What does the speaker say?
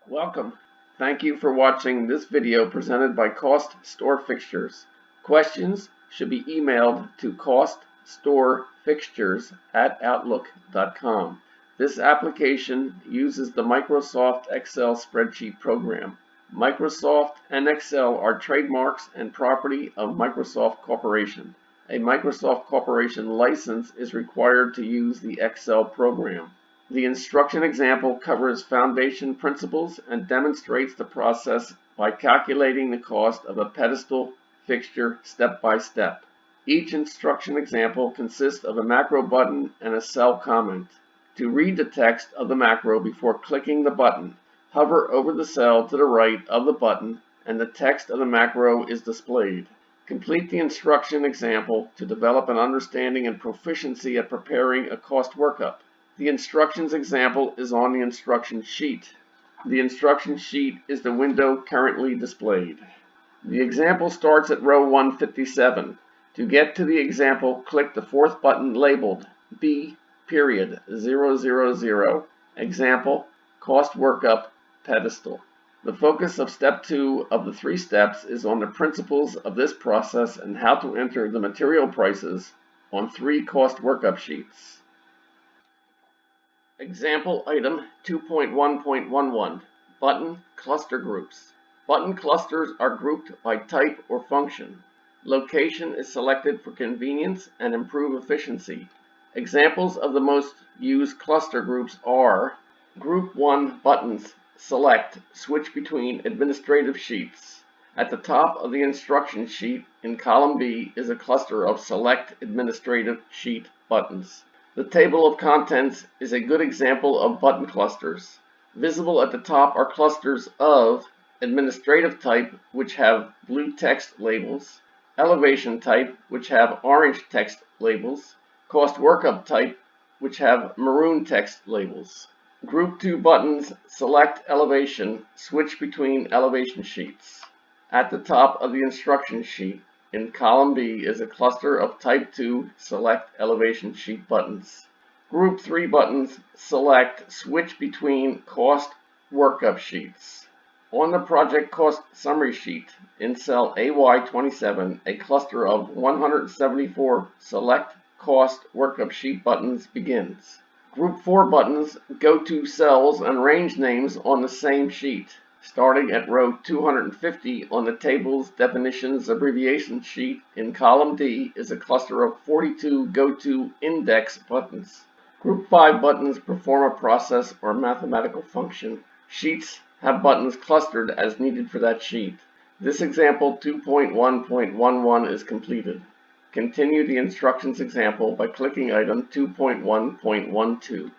Welcome. Thank you for watching this video presented by CostStoreFixtures. Questions should be emailed to CostStoreFixtures@outlook.com. This application uses the Microsoft Excel spreadsheet program. Microsoft and Excel are trademarks and property of Microsoft Corporation. A Microsoft Corporation license is required to use the Excel program. The instruction example covers foundation principles and demonstrates the process by calculating the cost of a pedestal fixture step by step. Each instruction example consists of a macro button and a cell comment. To read the text of the macro before clicking the button, hover over the cell to the right of the button and the text of the macro is displayed. Complete the instruction example to develop an understanding and proficiency at preparing a cost workup. The instructions example is on the instruction sheet. The instruction sheet is the window currently displayed. The example starts at row 157. To get to the example, click the fourth button labeled B.000 Example Cost Workup Pedestal. The focus of step 2 of the 3 steps is on the principles of this process and how to enter the material prices on 3 cost workup sheets. Example item 2.1.11 Button cluster groups. Button clusters are grouped by type or function. Location is selected for convenience and improve efficiency. Examples of the most used cluster groups are Group 1 buttons. Select, switch between administrative sheets. At the top of the instruction sheet in column B is a cluster of select administrative sheet buttons. The table of contents is a good example of button clusters. Visible at the top are clusters of administrative type, which have blue text labels, elevation type, which have orange text labels, cost workup type, which have maroon text labels. Group 2 buttons select elevation, switch between elevation sheets. At the top of the instruction sheet, in column B is a cluster of type 2 select elevation sheet buttons. Group 3 buttons select switch between cost workup sheets. On the project cost summary sheet in cell AY27, a cluster of 174 select cost workup sheet buttons begins. Group 4 buttons go to cells and range names on the same sheet. Starting at row 250 on the table's definitions abbreviation sheet in column D is a cluster of 42 go-to index buttons. Group 5 buttons perform a process or mathematical function. Sheets have buttons clustered as needed for that sheet. This example 2.1.11 is completed. Continue the instructions example by clicking item 2.1.12.